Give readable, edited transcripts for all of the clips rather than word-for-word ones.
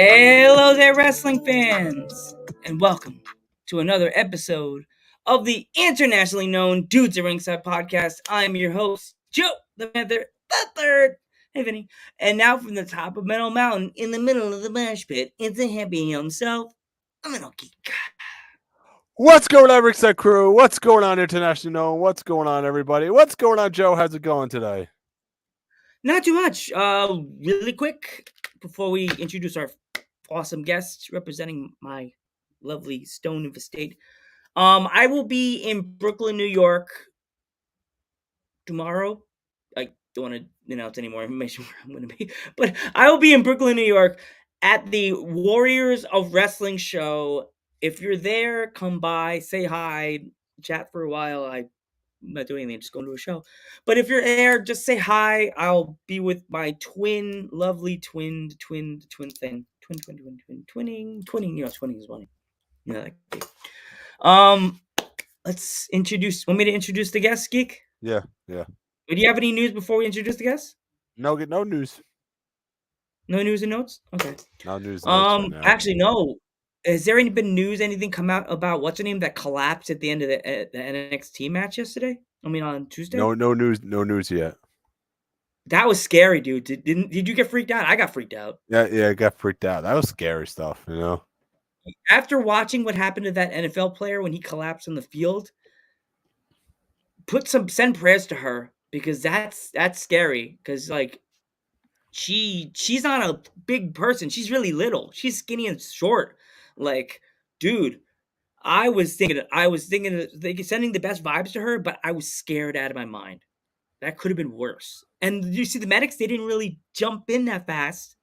Hello there, wrestling fans, and welcome to another episode of the internationally known Dudes at Ringside podcast. I'm your host, Joe the Panther the Third. Hey, Vinny. And now from the top of Metal Mountain, in the middle of the mosh pit, it's a happy himself, a little geek. What's going on, Ringside Crew? What's going on, International Known? What's going on, everybody? What's going on, Joe? How's it going today? Not too much. Really quick, before we introduce our awesome guests representing my lovely Stone of Estate. I will be in Brooklyn, New York tomorrow. I don't want to announce any more information where I'm going to be, but I will be in Brooklyn, New York at the Warriors of Wrestling show. If you're there, come by, say hi, chat for a while. I'm not doing anything, just going to a show. But if you're there, just say hi. I'll be with my lovely twin thing. Twinning. You know, twinning is funny. Yeah. Let's introduce. Want me to introduce the guest, Geek? Yeah. Do you have any news before we introduce the guest? No news. No news and notes. Okay. No news. Right now. Actually, no. Has there been news? Anything come out about what's her name that collapsed at the end of the NXT match yesterday? I mean, on Tuesday. No news. No news yet. That was scary, dude. Did you get freaked out? I got freaked out. Yeah, I got freaked out. That was scary stuff, you know. After watching what happened to that NFL player when he collapsed on the field, send prayers to her, because that's scary. Because like, she's not a big person. She's really little. She's skinny and short. Like, dude, I was thinking of sending the best vibes to her, but I was scared out of my mind. That could have been worse. And you see, the medics, they didn't really jump in that fast.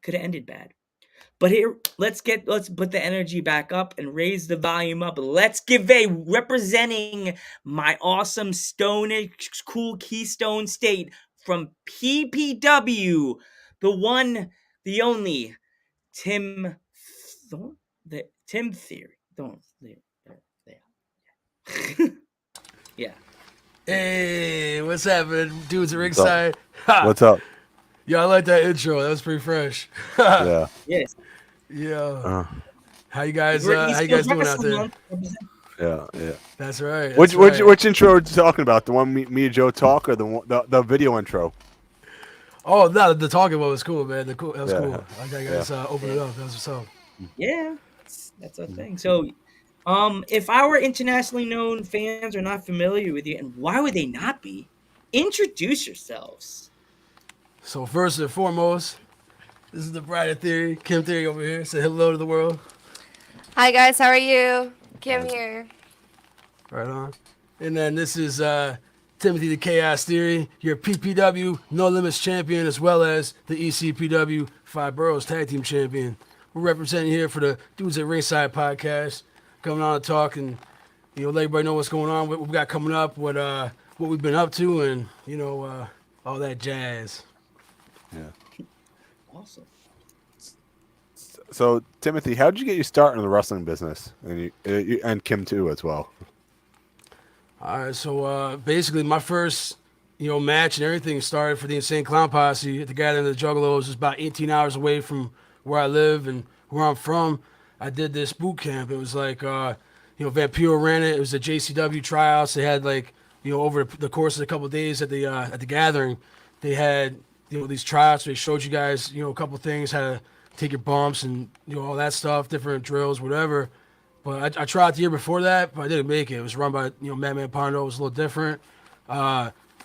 Could have ended bad. But here, let's put the energy back up and raise the volume up. Let's give representing my awesome cool Keystone State from PPW, the one, the only, Tim Theory. Yeah. Hey, what's happening, dudes at Ringside? What's up? Yeah, I like that intro. That was pretty fresh. Yeah. Yes. Yeah. How you guys doing out there? Yeah. That's right. Which intro are you talking about? The one me and Joe talk, or the video intro? Oh, no, the talking one was cool, man. That was cool. I like you guys open it up. That was what's up. Yeah, that's a thing. So, if our internationally known fans are not familiar with you, and why would they not be, introduce yourselves. So first and foremost, this is the Brighter Theory. Kim Theory over here. Say hello to the world. Hi guys, how are you? Kim here. Right on. And then this is Timothy the Chaos Theory, your PPW No Limits champion, as well as the ECPW Five Boroughs Tag Team champion. We're representing here for the Dudes at Ringside podcast, coming on to talk and let everybody know what's going on, what we've got coming up, what we've been up to, and all that jazz. Yeah. Awesome. So, Timothy, how did you get your start in the wrestling business? And Kim too, as well. All right, so basically my first, match and everything started for the Insane Clown Posse at the Gathering of the Juggalos. It's about 18 hours away from where I live and where I'm from. I did this boot camp. It was like, Vampiro ran it. It was the JCW tryouts. They had over the course of a couple of days at the Gathering, they had these tryouts. They showed you guys a couple of things, how to take your bumps and all that stuff, different drills, whatever. But I tried the year before that, but I didn't make it. It was run by Madman Pondo. It was a little different.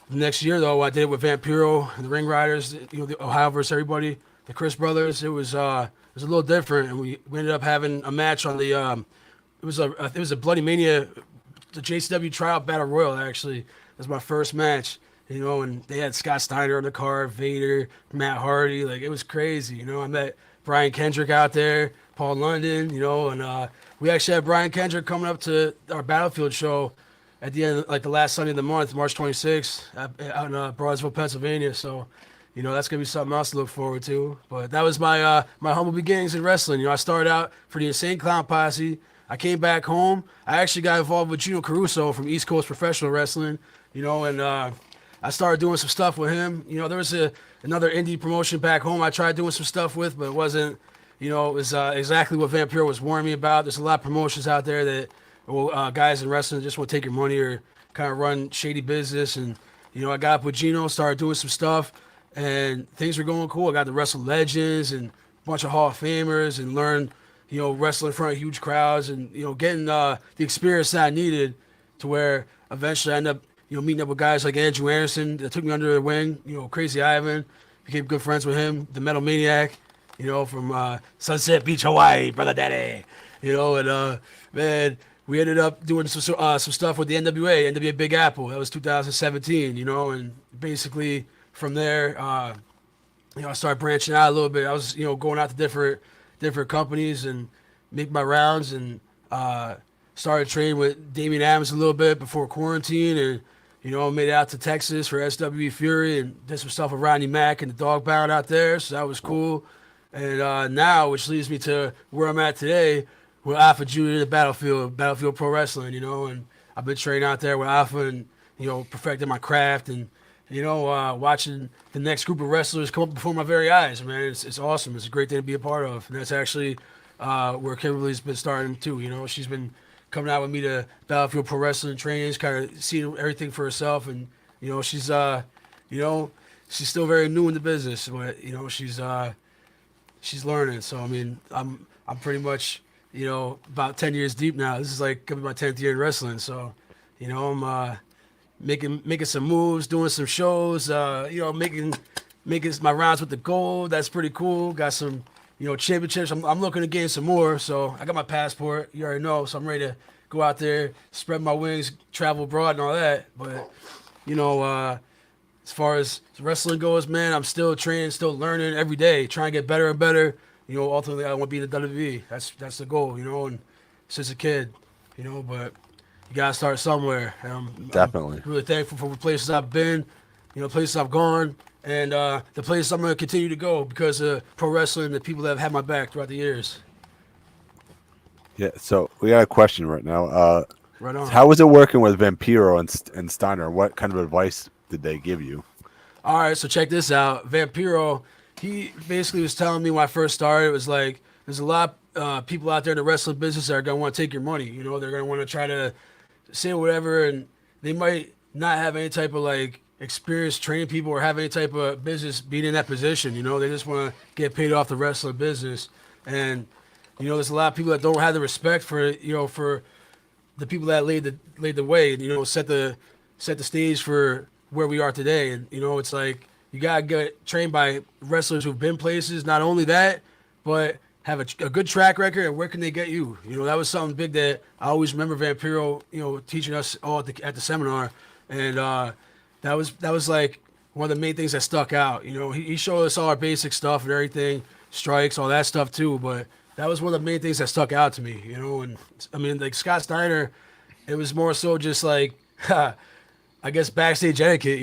The next year, though, I did it with Vampiro, the Ring Riders, the Ohio versus everybody, the Chris brothers. It was a little different, and we ended up having a match on the it was a Bloody Mania, the JCW tryout battle royal. Actually, it was my first match. And they had Scott Steiner on the card, Vader, Matt Hardy. Like, it was crazy. I met Brian Kendrick out there, Paul London. And we actually had Brian Kendrick coming up to our Battlefield show at the end, like the last Sunday of the month, March 26th, out in Broadsville, Pennsylvania. So, that's gonna be something else to look forward to. But that was my my humble beginnings in wrestling. I started out for the Insane Clown Posse. I came back home. I actually got involved with Gino Caruso from East Coast Professional Wrestling. And I started doing some stuff with him. There was another indie promotion back home I tried doing some stuff with, but it wasn't. It was exactly what Vampiro was warning me about. There's a lot of promotions out there that guys in wrestling just want to take your money or kind of run shady business. And, I got up with Gino, started doing some stuff, and things were going cool. I got to wrestle legends and a bunch of Hall of Famers and learn, wrestling in front of huge crowds and, getting the experience that I needed to where eventually I ended up, meeting up with guys like Andrew Anderson that took me under their wing, Crazy Ivan, became good friends with him, the Metal Maniac, from Sunset Beach, Hawaii, Brother Daddy, and man, we ended up doing some stuff with the NWA Big Apple. That was 2017, and basically from there, I started branching out a little bit. I was, going out to different companies and make my rounds and started training with Damian Adams a little bit before quarantine and, made it out to Texas for SWE Fury and did some stuff with Rodney Mack and the Dog Pound out there. So that was cool. And now, which leads me to where I'm at today, with Alpha Junior, the Battlefield Pro Wrestling, and I've been training out there with Alpha and, perfecting my craft and, watching the next group of wrestlers come up before my very eyes, man. It's awesome. It's a great thing to be a part of. And that's actually where Kimberly's been starting too. She's been coming out with me to Battlefield Pro Wrestling trainings, kind of seeing everything for herself. And, she's still very new in the business, but, she's learning. So, I mean, I'm pretty much, about 10 years deep now. This is like gonna be my 10th year in wrestling. So, I'm making some moves, doing some shows, making my rounds with the gold. That's pretty cool. Got some, championships. I'm looking to gain some more. So I got my passport. You already know. So I'm ready to go out there, spread my wings, travel abroad and all that. But, as far as wrestling goes, man, I'm still training, still learning every day, trying to get better and better. Ultimately, I want to be in the WWE. That's the goal, and since a kid, but you got to start somewhere. And Definitely. I'm really thankful for the places I've been, places I've gone, and the places I'm going to continue to go because of pro wrestling and the people that have had my back throughout the years. Yeah, so we got a question right now. Right on. How was it working with Vampiro and Steiner? What kind of advice did they give you? All right, so check this out. Vampiro, he basically was telling me when I first started, it was like, there's a lot of people out there in the wrestling business that are going to want to take your money. They're going to want to try to say whatever, and they might not have any type of, like, experience training people or have any type of business being in that position. They just want to get paid off the wrestling business. And, there's a lot of people that don't have the respect for, for the people that laid the way and, set the stage for where we are today. And, it's like, you got to get trained by wrestlers who've been places. Not only that, but have a good track record and where can they get you? That was something big that I always remember Vampiro, teaching us all at the seminar. And that was like one of the main things that stuck out. He showed us all our basic stuff and everything, strikes, all that stuff too. But that was one of the main things that stuck out to me, And I mean, like Scott Steiner, it was more so just like, I guess backstage etiquette,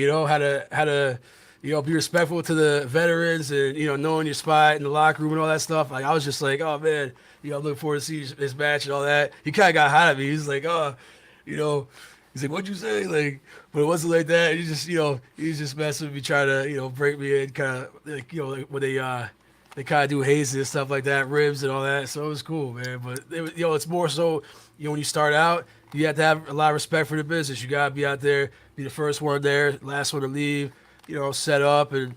how to be respectful to the veterans and, knowing your spot in the locker room and all that stuff. Like, I was just like, oh, man, I'm looking forward to see this match and all that. He kind of got hot at me. He's like, oh, he's like, what'd you say? Like, but it wasn't like that. He just, he's just messing with me, trying to, break me in, kind of, like, like when they kind of do hazes and stuff like that, ribs and all that. So it was cool, man. But, it's more so, when you start out, you have to have a lot of respect for the business. You got to be out there, be the first one there, last one to leave, set up and,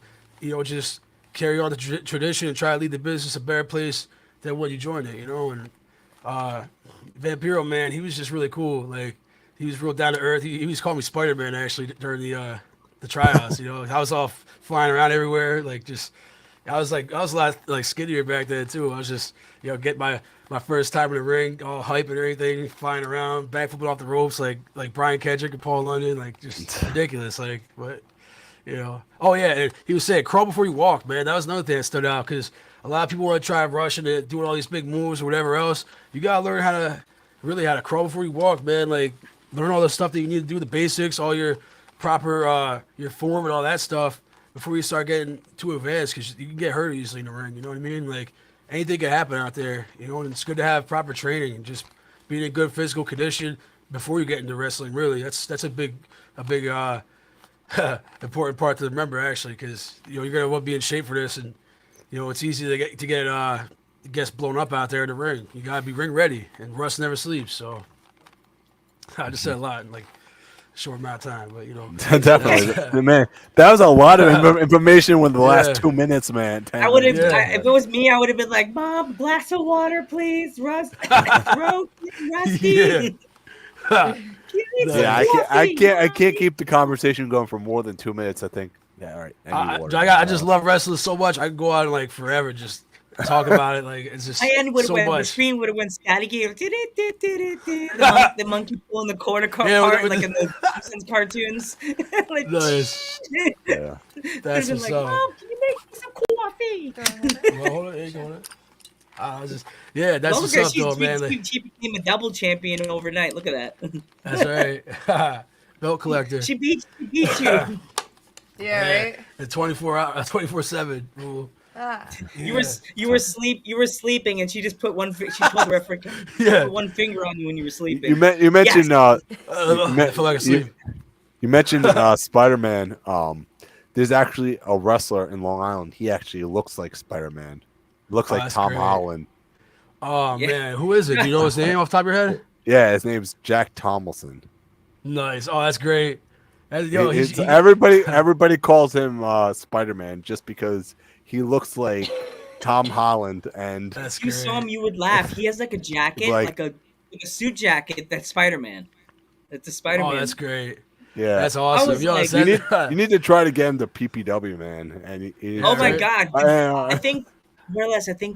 just carry on the tradition and try to lead the business a better place than when you joined it, And Vampiro, man, he was just really cool. Like, he was real down to earth. He was calling me Spider-Man, actually, during the the tryouts. I was all flying around everywhere, like just. I was a lot like skinnier back then too. I was just get my first time in the ring, all hype and everything, flying around, backflipping off the ropes like Brian Kendrick and Paul London, like just ridiculous. Like what, Oh yeah, and he was saying crawl before you walk, man. That was another thing that stood out because a lot of people want to try rushing it, doing all these big moves or whatever else. You gotta learn how to crawl before you walk, man. Like learn all the stuff that you need to do, the basics, all your proper your form and all that stuff before you start getting too advanced because you can get hurt easily in the ring. You know what I mean? Like anything can happen out there. And it's good to have proper training and just being in good physical condition before you get into wrestling. Really, that's a big important part to remember actually because you're gonna want to be in shape for this and it's easy to get gets blown up out there in the ring. You gotta be ring ready and Russ never sleeps. So I just said a lot in like a short amount of time, but Definitely, man. That was a lot of information with the last 2 minutes, man. I would have, if it was me, I would have been like, "Mom, glass of water, please, Rusty." Yeah, I can't keep the conversation going for more than 2 minutes. I think. Yeah, all right. I just love wrestling so much. I can go on like forever, just talk about it. Like it's just so much. The screen would have went static. The monkey pull in the corner part, like in the Simpsons cartoons. Like, nice. Yeah. That's what's like, up. Mom, can you make me some coffee? Well, hold on, ain't going that's what's up, though, man. She became a double champion overnight. Look at that. That's right. Belt collector. She beat you. Yeah, right. The 24/7 rule. You were sleeping, and she just put one. She told the referee, put one finger on you when you were sleeping. You mentioned. I feel like asleep. You mentioned Spider-Man. There's actually a wrestler in Long Island. He actually looks like Spider-Man. Looks like Tom Holland. Oh man, who is it? Do you know his name off the top of your head? Yeah, his name's Jack Tomlinson. Nice. Oh, that's great. Everybody calls him Spider-Man just because he looks like Tom Holland. And that's if you saw him, you would laugh. He has like a jacket, like a suit jacket that's Spider-Man. That's a Spider-Man. Oh, that's great. Yeah, that's awesome. You need to try to get him to PPW, man. And oh my God, I think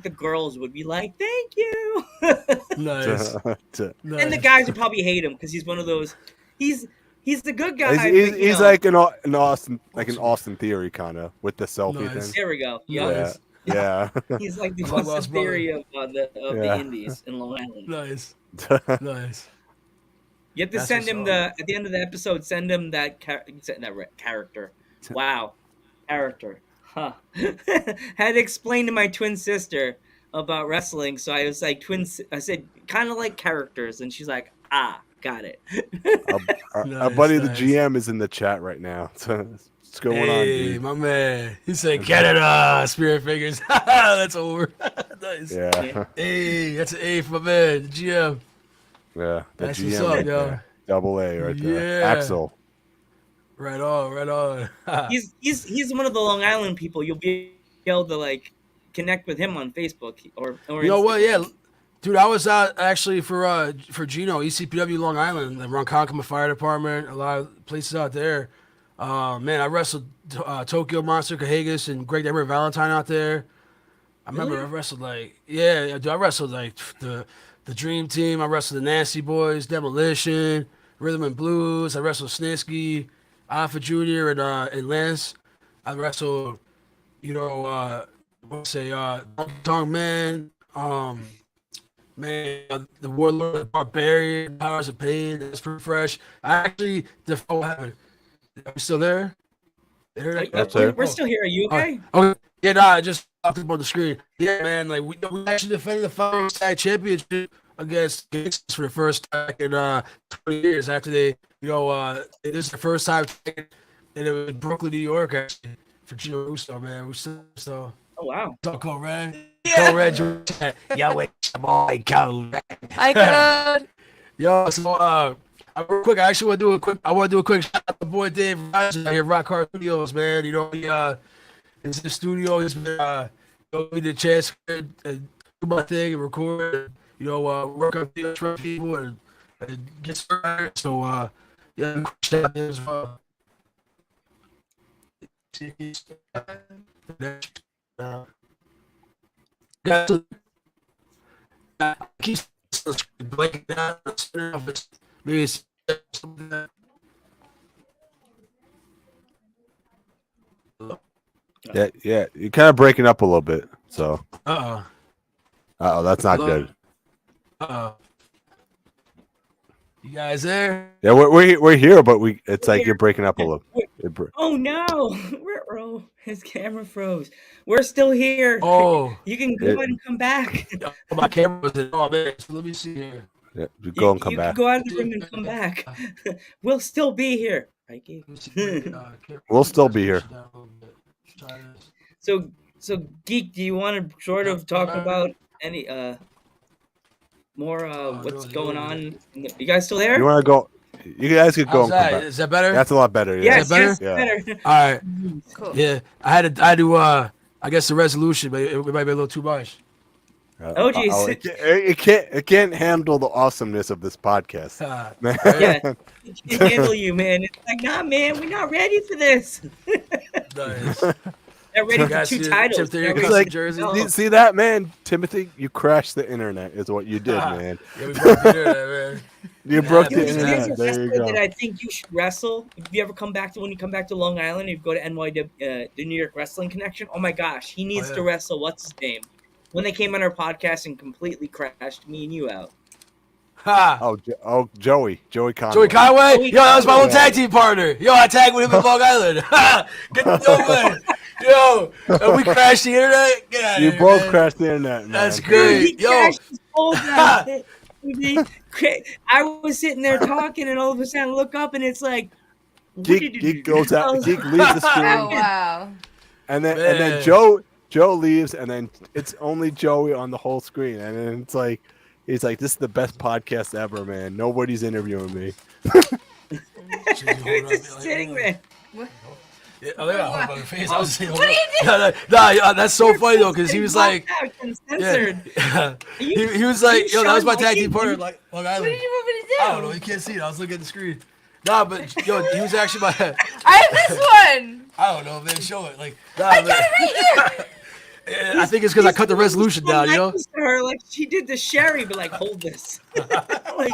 the girls would be like, "Thank you." Nice. And the guys would probably hate him because he's one of those. He's the good guy. He's like an Austin Theory kind of with the selfie thing. There we go. Yeah. Yeah. He's like the Austin Theory of the Indies in Long Island. Nice. Nice. You have to send him at the end of the episode. Send him that character. Wow, character. Huh. Had to explain to my twin sister about wrestling, so I was like, I said, kind of like characters, and she's like, got it. Our buddy, the GM, is in the chat right now. So what's going on, dude? My man. He said, get it, Spirit Fingers. That's over. Nice. Yeah. Hey, that's an A for my man, the GM. Yeah, the that's GM what's up, right yo. there. Double A right there. Axel. Right on. He's one of the Long Island people. You'll be able to like connect with him on Facebook or you know what? Yeah, dude, I was out actually for Gino ECPW Long Island, the Ronkonkoma Fire Department, a lot of places out there. Man, I wrestled Tokyo Monster Cahagas and Greg Emery Valentine out there. I remember I wrestled I wrestled like the Dream Team. I wrestled the Nasty Boys, Demolition, Rhythm and Blues. I wrestled Snitsky, Alpha Junior, and Lance. I wrestled, Tongue Man, man, the Warlord, the Barbarian, Powers of Pain. That's pretty fresh. I actually, are you still there? We're still here. Are you okay? Okay. Yeah, I just popped up on the screen. Yeah, man, like we actually defended the Firearms Tag Championship against Gangsters for the first time in 20 years after they, this is the first time, and it was Brooklyn, New York, actually, for Gino Russo, man. So. Oh, wow. Talk Code Red. Code Red. Yo, it's boy, Code Red. Hi, Code. Yo, so, real quick, I actually want to do a quick shout out to boy Dave Rogers out here at Rock Hard Studios, man. He is in the studio. He's been giving me the chance to do my thing and record, work on videos for people and get started. So, yeah, shout out to him as well. Blanking down. Maybe it's something that. Yeah. You're kind of breaking up a little bit. So. Uh-oh. That's not Hello? good. Uh-oh. You guys there? Yeah, we're here, but it's like you're breaking up a little. Oh no, Ruh-roh, his camera froze. We're still here. Oh. You can go ahead and come back. My camera was in. Oh, man. So let me see here. Yeah, go and come You back. can go out of the room and come back. We'll still be here. Right, Geek? We'll still be here. So Geek, do you want to sort of talk about any more what's going on? You guys still there? You want to go? You guys could go How's and come that? back. Is that better? That's a lot better. Yeah. Yes, Is that better? yes, Yeah. better. All right. Cool. Yeah, I had to. I guess the resolution, but it might be a little too much. Oh, geez. It can't handle the awesomeness of this podcast. Man. Yeah, it can handle you, man. It's like, nah, man, we're not ready for this. Nice. Not ready for two titles. Timothy, Not It's ready like, for- Jersey. no. see that, man, Timothy? You crashed the internet. Is what you did, man. Yeah, we broke the internet, man. You broke the There's a internet. There you wrestler go. that I think you should wrestle. If you ever come back when you come back to Long Island, if you go to NYW, the New York Wrestling Connection. Oh my gosh, he needs yeah. to wrestle. What's his name? When they came on our podcast and completely crashed me and you out. Ha! Joey Conway. Joey Conway? Joey Yo, that was my Conway. old tag team partner. Yo, I tagged with him in Long Island. Get no way. Yo, and we crashed the internet. Get out of You here, both man. crashed the internet, man. That's Dude, great. he Yo. crashed his whole damn thing. I was sitting there talking, and all of a sudden, I look up, and it's like, Geek goes out. Geek leaves the Oh screen, wow. and then Man. Joe leaves, and then it's only Joey on the whole screen, and then it's like he's like, "This is the best podcast ever, man. Nobody's interviewing me." He's just sitting there. Yeah, oh, yeah, hold on my face. I was saying, What are you Nah, that's so funny though, because he was like, Uncensored. yeah. You- he was like, yo, that was my Sean tag team Mikey? partner. Like, Long What Island. did you want me to do? I don't know. You can't see it. I was looking at the screen. Nah, but yo, he was actually my. I have this one. I don't know, man. Show it. Like, nah, I man. got it right here. I think it's because I cut the resolution down. You know. Next to her, like she did the Sherry, but like, hold this. Like,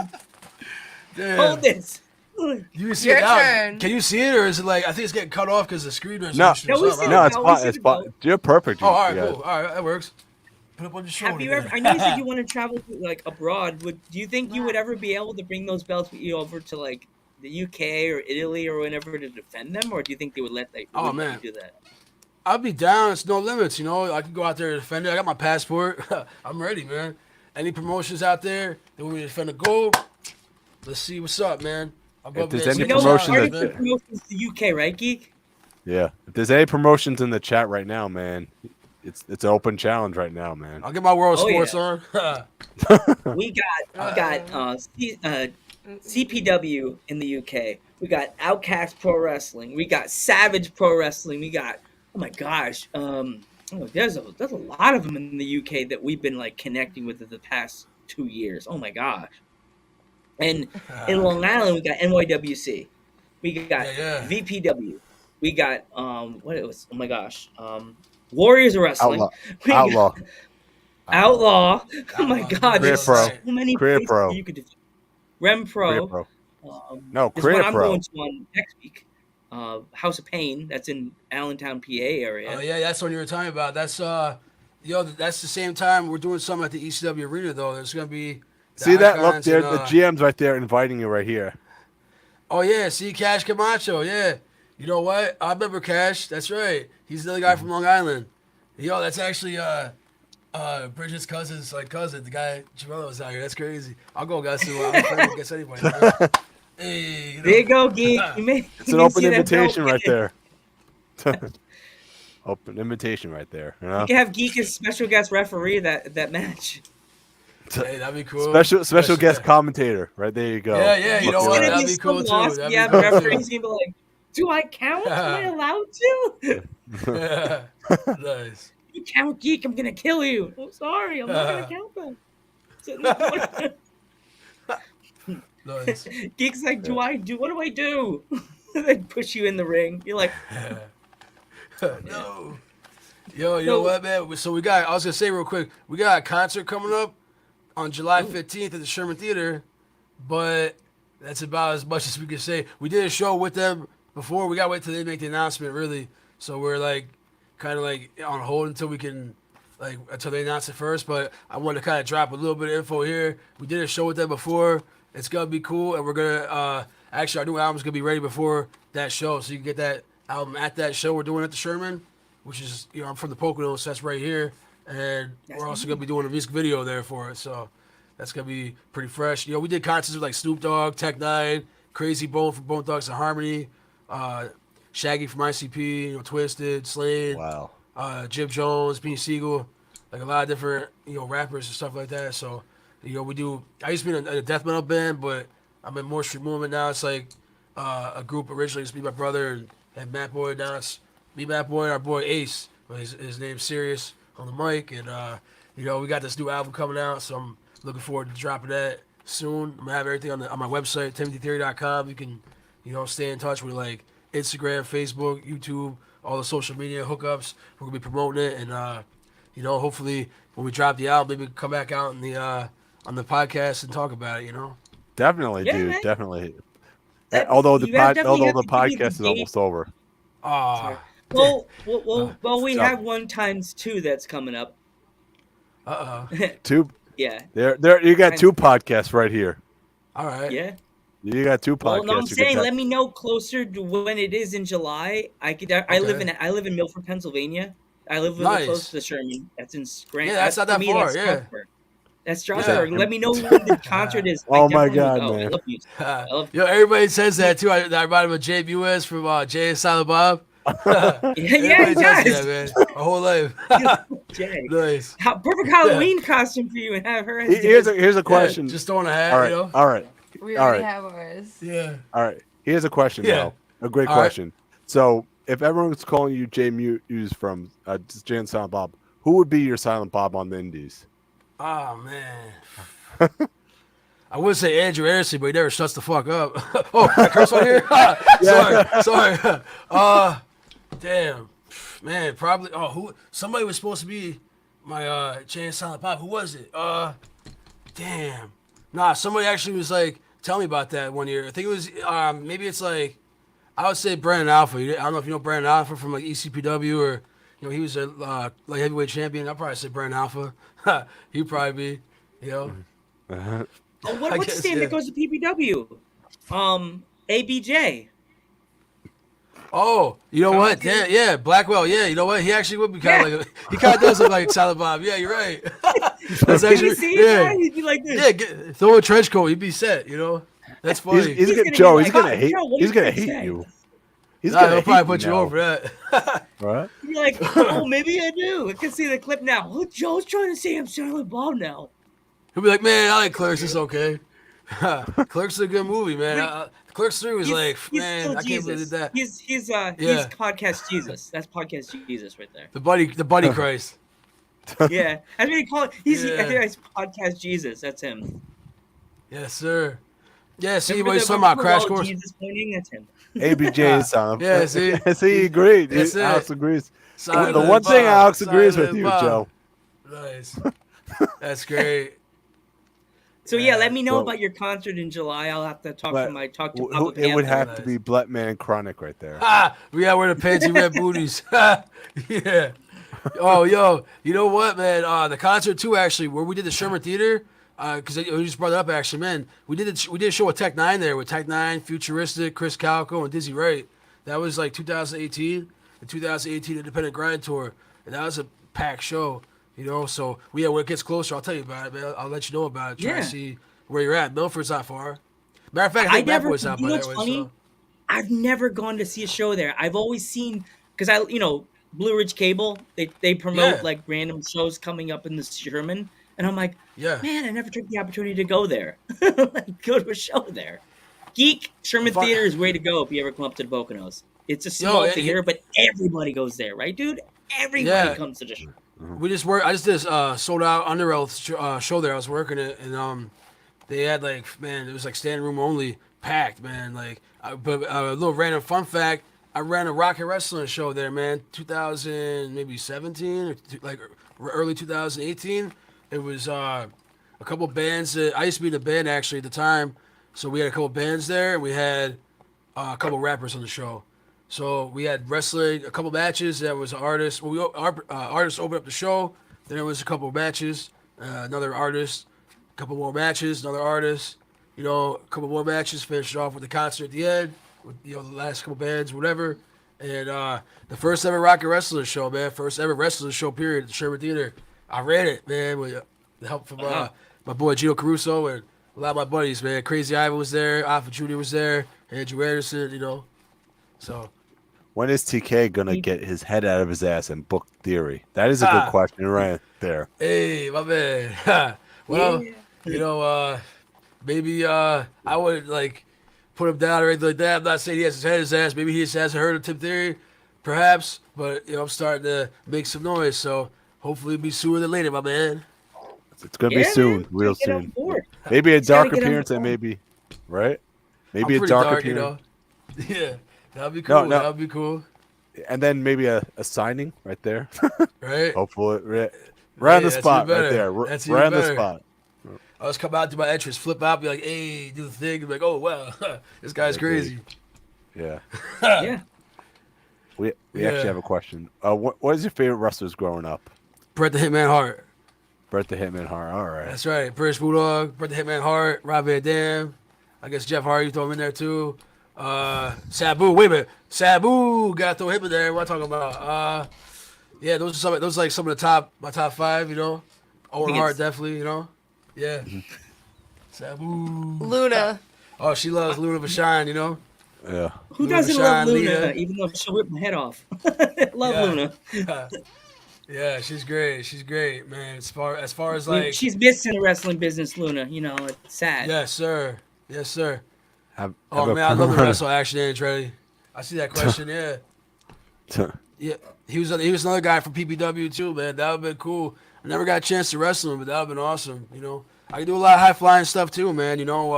Damn. hold this. You can see Your it now. turn. Can you see it, or is it like I think it's getting cut off because the screen No, resolution? No, or we something? see no, it. it's No, we fine. see It's it, fine. though. You're perfect. Oh, all right, you guys. cool. All right, that works. Put up on your shoulder. Have you ever? I know you said you want to travel to, like abroad. Do you think you would ever be able to bring those belts with you over to like the UK or Italy or whenever to defend them, or do you think they would let Oh, wouldn't let man. you do that? I'll be down. It's no limits. You know, I can go out there and defend it. I got my passport. I'm ready, man. Any promotions out there that want me to defend a gold? Let's see what's up, man. I'll go If up there's there any and You know, see what's promotion up, already that- man. promotions to UK, right, Geek? Yeah. If there's any promotions in the chat right now, man, it's an open challenge right now, man. I'll get my World Oh, Sports yeah. on. We got CPW in the UK. We got Outcast Pro Wrestling. We got Savage Pro Wrestling. We got there's a lot of them in the UK that we've been like connecting with in the past 2 years. Oh my gosh! And in Long Island, we got NYWC. We got Yeah. VPW. We got what it was? Oh my gosh! Warriors of Wrestling. Outlaw. We got Outlaw. Outlaw. Oh my Outlaw. God! Career There's Pro. so many Career places Pro. you could defend. Rem Pro. Pro. there's No, one Career I'm Pro. going to on next week. House of Pain. That's in Allentown, PA area. Oh yeah, that's what you were talking about. That's that's the same time we're doing something at the ECW arena though. There's gonna be the See that? Look, Icons there, and, the GM's right there inviting you right here. Oh yeah, see Cash Camacho, yeah. You know what? I remember Cash. That's right. He's the other guy from Long Island. Yo, that's actually Bridget's cousin's cousin. The guy Jamela was out here. That's crazy. I'll go guys too. I'm friendly against anybody. Man. Hey, you know. There you go, Geek. You may, It's you an can open see that invitation belt right winning. there. Open invitation right there. You know? You can have Geek as special guest referee that match. Hey, that'd be cool. Special guest commentator. Right there you go. Yeah, you know It's what? gonna That'd be be cool so lost. too. That'd Yeah, be the cool, too. referee's gonna be like, "Do I count? Am I allowed to? Nice. You count, Geek. I'm gonna kill you. I'm sorry. I'm not gonna count them." Sitting in the corner. Nice. Geek's like, what do I do? They push you in the ring. You're like, No. Yo, you know what, man? So I was gonna say real quick, we got a concert coming up on July 15th at the Sherman Theater, but that's about as much as we can say. We did a show with them before. We gotta wait till they make the announcement, really. So we're like, kind of like on hold until we can, like, until they announce it first. But I want to kind of drop a little bit of info here. We did a show with them before. It's gonna be cool, and we're gonna actually our new album's gonna be ready before that show, so you can get that album at that show we're doing at the Sherman, which is, I'm from the Poconos, so that's right here, and we're also gonna be doing a music video there for it, so that's gonna be pretty fresh. We did concerts with like Snoop Dogg, Tech Nine, Crazy Bone from Bone Thugs and Harmony, Shaggy from ICP, Twisted, Slade, Wow. Jim Jones, Beanie Siegel, like a lot of different rappers and stuff like that. So we do. I used to be in a death metal band, but I'm in more street movement now. It's like a group originally used to be my brother and Matt Boy. Now it's me, Matt Boy, and our boy Ace. His name's Sirius on the mic, and we got this new album coming out, so I'm looking forward to dropping that soon. I'm gonna have everything on my website, timothytheory.com. You can stay in touch with like Instagram, Facebook, YouTube, all the social media hookups. We're gonna be promoting it, and hopefully when we drop the album, maybe we can come back out on the podcast and talk about it. Definitely, Yeah, dude. man. Definitely. That's- Although the you definitely have to give me podcast is the date. almost over. Well, we So- have 1x2 that's coming up. Two. Yeah, There. You got two podcasts right here. All right. yeah. You got two podcasts. Well, no, I'm You can saying, check- let me know closer to when it is in July. I live in Milford, Pennsylvania. I live really Nice. close to the Sherman. That's in Grant. Yeah, that's not that far, yeah. Strasburg. That's Strasburg. Yeah. Let me know when the concert is. Oh I my definitely will God, go. I man. love music. I love Everybody says that too. I reminded him of Jay Buez from Jay and Silent Bob. yeah, Everybody he tells me does. that, man. My whole life. Jay. Nice. Perfect Halloween costume for you and have her. as Here's a question. Just throwing a hat, all right. All right. We All already right. have ours. Yeah. All right. Here's a question, Yeah. though. A great All right. question. So, if everyone's calling you Jay Muse from Jay and Silent Bob, who would be your Silent Bob on the Indies? Oh man. I would say Andrew Anderson, but he never shuts the fuck up. Oh, can I curse on here? Sorry. Damn. Man, probably. Oh, somebody was supposed to be my Jay and Silent Bob. Who was it? Damn. Nah, somebody actually was like, tell me about that one year. I think it was maybe it's like, I would say Brandon Alpha. I don't know if you know Brandon Alpha from like ECPW, or he was a like heavyweight champion. I'd probably say Brandon Alpha. He'd probably be, Oh, I what's guess, the stand yeah. that goes to PPW? ABJ. Oh, you know what? Yeah, Blackwell. Yeah, you know what? He actually would be kind of like he kind of does look like Silent Bob. Yeah, you're right. That's Did you see it? yeah, Right? He'd be like this. yeah. Throw a trench coat, he'd be set. That's funny. He's gonna gonna be Joe. like, He's gonna "Oh, hate. Joe, what He's do you gonna think hate say?" you. He's Nah, gonna he'll probably hate put you now. over that. Right? You're like, oh, maybe I do. I can see the clip now. Oh, Joe's trying to say I'm Silent Bob now. He'll be like, man, I like Clerks. It's okay. Clerks is a good movie, man. Clerks 3 was like, man, still I can't believe Jesus. that. He's Yeah. podcast Jesus. That's podcast Jesus right there. The buddy Christ. Yeah, that's what you call it. I Yeah. think it's podcast Jesus. That's him. Yes, sir. Yeah, see, Remember what he's the talking about, one Crash wall Course. Jesus pointing. That's him. ABJ is Silent. Yeah, see? he agreed. That's it. Alex agrees. Silent The one thing Bob. Alex agrees with Silent you, Bob. Joe. Nice. That's great. So yeah, let me know Well- about your concert in July. I'll have to talk But to It Public would Panther. have to be Bletman Chronic right there. We gotta wear the pansy red booties. Yeah. Oh, yo, you know what, man? The concert too, actually, where we did the Sherman Theater, because you just brought it up, actually, man. We did a show with Tech Nine there, with Tech Nine, Futuristic, Chris Calco, and Dizzy Wright. That was like 2018, the 2018 Independent Grind Tour, and that was a packed show. So when it gets closer, I'll tell you about it, man. I'll let you know about it. Try Yeah. to see where you're at. Milford's not far. Matter of fact, I I think Bad never. Boy's not You by know that what's way. funny? So. I've never gone to see a show there. I've always seen because Blue Ridge Cable. They promote Yeah. like random shows coming up in the Sherman, and I'm like, Yeah. man, I never took the opportunity to go there. Like, go to a show there. Geek Sherman Fun- Theater is way to go if you ever come up to the Poconos. It's a small and- theater, but everybody goes there, right, dude? Everybody Yeah. comes to the show. I just did a sold out Underworld show there. I was working it, and they had it was like standing room only, packed, man. But a little random fun fact: I ran a Rocket Wrestling show there, man. 2000, maybe 17 or like early 2018. It was a couple bands that I used to be in the band actually at the time. So we had a couple bands there, and we had a couple rappers on the show. So we had wrestling, a couple matches. That was an artist. Well, artists opened up the show. Then there was a couple matches. Another artist. A couple more matches. Another artist. You know, a couple more matches. Finished off with the concert at the end. With, you know, the last couple bands, whatever. And the first ever Rocket Wrestling show, man. First ever wrestling show, period, at the Sherman Theater. I ran it, man, with the help from my boy Gino Caruso and a lot of my buddies, man. Crazy Ivan was there. Alpha Jr. was there. Andrew Anderson, you know. So when is TK gonna get his head out of his ass and book Theory? That is a good question right there. Hey, my man. Well, you know, maybe I would like put him down or anything like that. I'm not saying he has his head in his ass. Maybe he just hasn't heard of Tim Theory, perhaps. But you know, I'm starting to make some noise. So hopefully, it'll be sooner than later, my man. It's gonna be soon, man, real get soon. on board. Maybe a He's gotta dark get on appearance, and board. maybe right. I'm Maybe a pretty dark dark, appearance, you know. Yeah, that'd be cool. No. That'd be cool, and then maybe a signing right there. right? Hopefully, right Hey, on the that's spot, even right better. there. That's Right even on the better. spot. I just come out to my entrance, flip out, be like, "Hey, do the thing," be like, "Oh wow, this guy's Yeah, crazy." Yeah, Yeah. we Yeah. actually have a question. What is your favorite wrestlers growing up? Bret the Hitman Hart. Bret the Hitman Hart. All right. That's right. British Bulldog, Bret the Hitman Hart, Rob Van Dam. I guess Jeff Hardy, throw him in there too. Sabu, wait a minute. Sabu, gotta throw him in there. What am I talking about? Yeah, those are some of the my top five, you know. Owen think Hart, it's- definitely, you know. Yeah. Sabu. Luna. Oh, she loves Luna Vachon, you know. Yeah. Who Luna doesn't Vachon, love Luna, Lita. even though she'll rip my head off? Love Yeah. Luna. Yeah, she's great. She's great, man. As far as I mean, like, she's missing the wrestling business, Luna. You know, it's sad. yes, sir. Yes, sir. Have Oh a man, I love the pro- wrestle action, Andretti. I see that question. Yeah. Yeah, he was another guy from PPW too, man. That would have been cool. I never got a chance to wrestle him, but that would have been awesome. You know, I can do a lot of high flying stuff too, man. You know,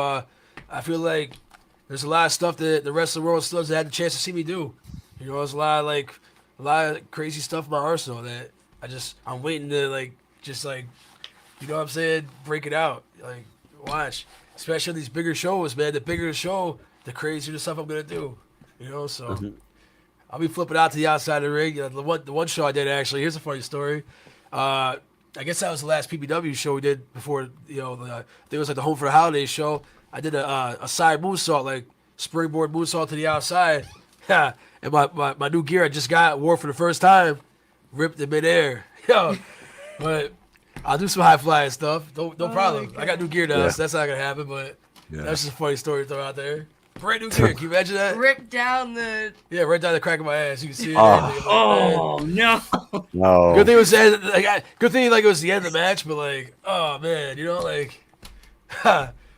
I feel like there's a lot of stuff that the wrestling world still hasn't had the chance to see me do. You know, there's a lot of crazy stuff in my arsenal that I'm waiting to just you know what I'm saying, break it out. Like watch, especially these bigger shows, man. The bigger the show, the crazier the stuff I'm gonna do. You know, so. I'll be flipping out to the outside of the ring. The one show I did actually. Here's a funny story. I guess that was the last PPW show we did before. You know, I think it was like the Home for the Holidays show. I did a side moonsault, like springboard moonsault to the outside. Yeah, and my new gear I just wore for the first time, ripped in midair. Yo, but I'll do some high flying stuff. No problem. I got new gear now, Yeah. so that's not gonna happen. But Yeah. that's just a funny story to throw out there. Brand new gear. Can you imagine that? Rip down the. Yeah, right down the crack of my ass. You can see it. Oh. Everything. I'm like, man. Oh no! No. Good thing it was good thing it was the end of the match, but oh man, you know,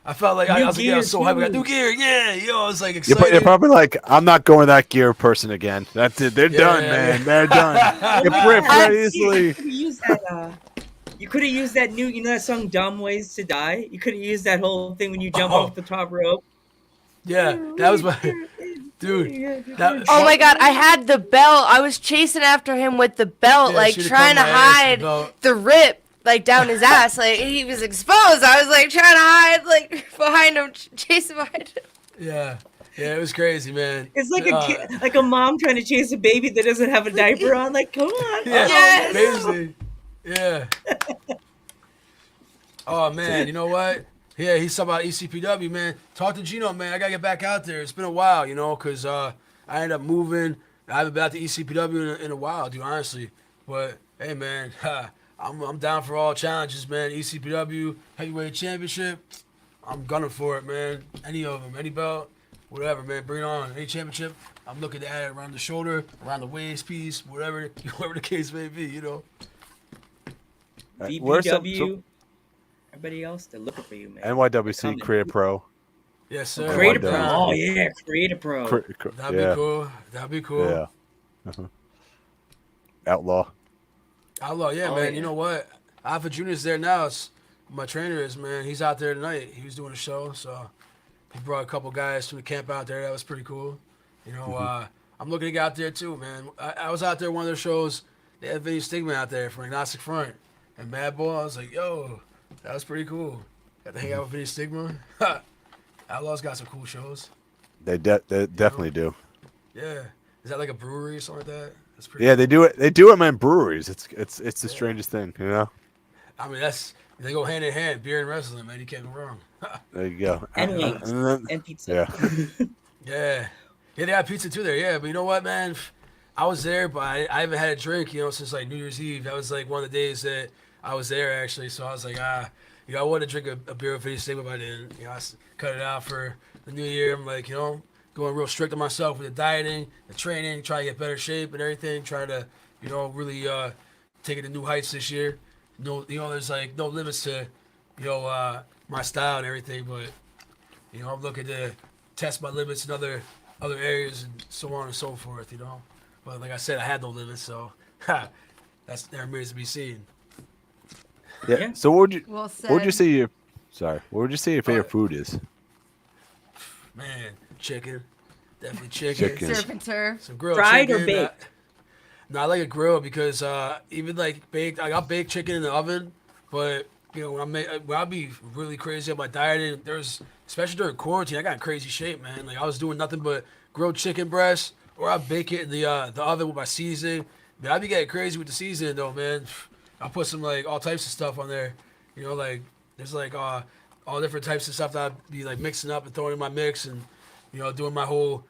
I felt like I New was gear, so happy. I got too. new gear, yeah, yo, I was like You're, excited. you're probably like, I'm not going that gear person again. That's it. They're done, yeah. man. They're done. It ripped Ah, right see, easily. You could have used that. You could have used that new, you know, that song "Dumb Ways to Die." You could have used that whole thing when you jump Oh. off the top rope. Yeah, that was my dude. That, Oh my god, I had the belt. I was chasing after him with the belt, Yeah, like should've trying to cut my ass with hide the belt. the rip, like down his ass. Like he was exposed. I was like trying to hide, like behind him, chasing behind him. yeah, it was crazy, man. It's like a kid, like a mom trying to chase a baby that doesn't have a diaper on. Like, come on. Yeah, Yes. basically. Yeah. Oh man, you know what? Yeah, he's talking about ECPW, man. Talk to Gino, man. I gotta get back out there. It's been a while, you know, cause I ended up moving. I haven't been out to ECPW in a while, dude, honestly. But hey, man, I'm down for all challenges, man. ECPW Heavyweight Championship, I'm gunning for it, man. Any of them, any belt, whatever, man. Bring it on. Any championship, I'm looking to add it around the shoulder, around the waist piece, whatever the case may be, you know. Where's some- BBW. Everybody else, they're looking for you, man. NYWC Coming. Creative Pro. Yes, sir. Create a Creative Pro. Pro. Oh yeah, Create a Pro. That'd yeah. be cool. That'd be cool. Yeah. Uh-huh. Outlaw. Outlaw, yeah, Oh, man. yeah. You know what? Alpha Junior's there now. My trainer is, man. He's out there tonight. He was doing a show, so he brought a couple guys from the camp out there. That was pretty cool. You know, I'm looking to get out there too, man. I was out there one of their shows. They had Vinny Stigma out there for Agnostic Front and Mad Bull. I was like, yo, that was pretty cool. Got to hang out with Vinny Stigma. Outlaw's got some cool shows. They definitely do. Yeah. Is that like a brewery or something like that? That's pretty. Yeah, they do it. They do it, man. Breweries. It's the strangest thing, you know. I mean, they go hand in hand. Beer and wrestling, man. You can't go wrong. There you go. And wings. then- And pizza. yeah. Yeah. Yeah, they have pizza too there. Yeah, but you know what, man? I was there, but I haven't had a drink, since like New Year's Eve. That was like one of the days that I was there actually. So I was like, I wanted to drink a beer with Vinny Stigma, but I didn't. I cut it out for the new year. I'm like, going real strict on myself with the dieting, the training, trying to get better shape and everything. Trying to, really take it to new heights this year. No, there's like no limits to, my style and everything, but I'm looking to test my limits in other areas and so on and so forth. But like I said, I had no limits, so that remains to be seen. Yeah. So what Well would you said. say what would you say your favorite food is? Man, chicken, definitely chicken. Chicken. Surf and turf. Some grilled Fried or chicken. baked? No, I like a grill because even like baked, I got baked chicken in the oven. But when I be really crazy on my diet, and especially during quarantine, I got in crazy shape, man. Like I was doing nothing but grilled chicken breast, or I bake it in the oven with my seasoning. Man, I be getting crazy with the seasoning though, man. I put some like all types of stuff on there. Like there's like all different types of stuff that I'd be like mixing up and throwing in my mix, and doing my whole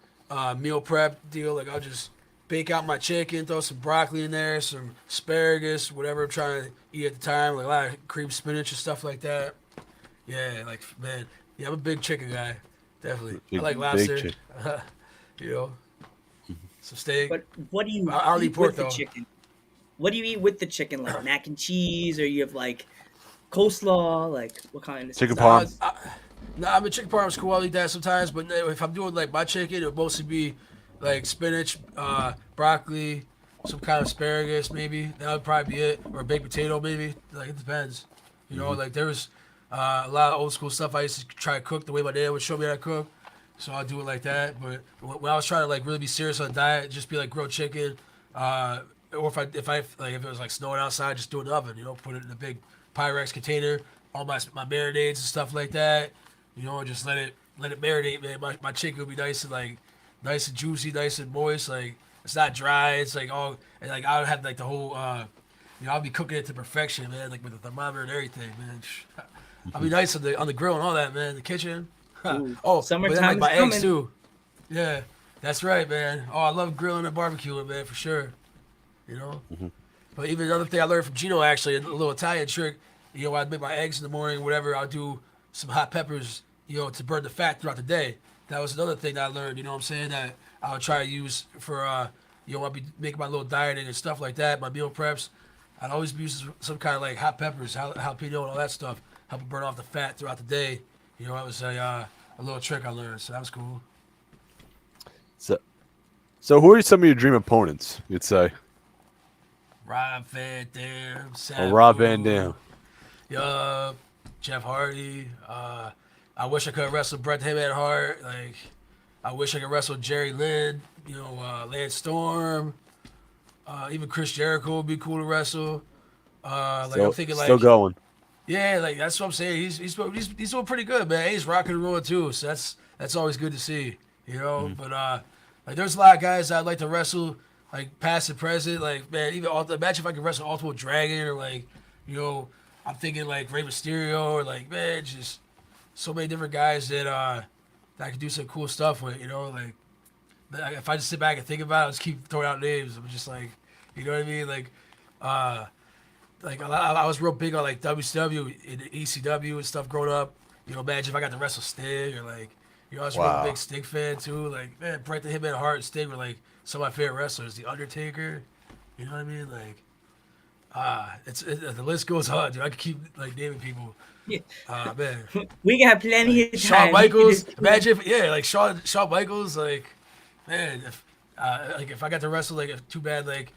meal prep deal. Like I'll just bake out my chicken, throw some broccoli in there, some asparagus, whatever I'm trying to eat at the time, like a lot of cream spinach and stuff like that. Yeah, like man, yeah, I'm a big chicken guy, definitely. I like lobster, chicken. some steak. But what do you I'll eat eat pork, with the though. chicken? What do you eat with the chicken? Like mac and cheese, or you have like coleslaw? Like what kind of Chicken stuff? parm. I'm a chicken parm's cool. I'll eat that sometimes, but if I'm doing like my chicken, it'll mostly be like spinach, broccoli, some kind of asparagus, maybe. That would probably be it, or baked potato, maybe. Like it depends. Like there was a lot of old school stuff I used to try to cook the way my dad would show me how to cook, so I'll do it like that. But when I was trying to like really be serious on the diet, just be like grilled chicken, or if it was like snowing outside, just do it in the oven. Put it in a big Pyrex container, all my marinades and stuff like that. Just let it marinate, man. My chicken will be nice and juicy, nice and moist. Like it's not dry. It's like all and like I would have like the whole. I'll be cooking it to perfection, man. Like with the thermometer and everything, man. I'll be nice on the grill and all that, man. The kitchen. Ooh, But then summertime like my is eggs coming. too. Yeah, that's right, man. Oh, I love grilling and barbecuing, man, for sure. But even another thing I learned from Gino, actually, a little Italian trick. I'd make my eggs in the morning, whatever. I'll do some hot peppers, to burn the fat throughout the day. That was another thing that I learned. You know what I'm saying? That I would try to use for, I'll be making my little dieting and stuff like that. My meal preps. I'd always use some kind of like hot peppers, jalapeno, and all that stuff. Help it burn off the fat throughout the day. That was a little trick I learned. So that was cool. So who are some of your dream opponents? You'd say. Rob Van Dam, Oh, Rob Van Dam. Yeah, Jeff Hardy. I wish I could wrestle Bret the Hitman Hart. Like, I wish I could wrestle Jerry Lynn. Lance Storm. Even Chris Jericho would be cool to wrestle. I'm thinking like still going. yeah, like that's what I'm saying. He's doing pretty good, man. He's rocking and rolling too, so that's always good to see. But like there's a lot of guys I'd like to wrestle, like past and present. Like man, even imagine if I could wrestle Ultimate Dragon or like, I'm thinking like Rey Mysterio or like man, just so many different guys that I could do some cool stuff with. Like if I just sit back and think about it, I'll just keep throwing out names. I'm just like, you know what I mean? Like I was real big on like WCW and ECW and stuff growing up. Imagine if I got to wrestle Sting or like, I was a Wow. real big Sting fan too. Like, man, Bret the Hitman Hart and Sting were like some of my favorite wrestlers. The Undertaker, you know what I mean? Like, the list goes on, dude. I could keep like naming people. Yeah. Man, We got plenty of time. Shawn Michaels. Imagine if Shawn Michaels, like, man, if I got to wrestle like too bad like,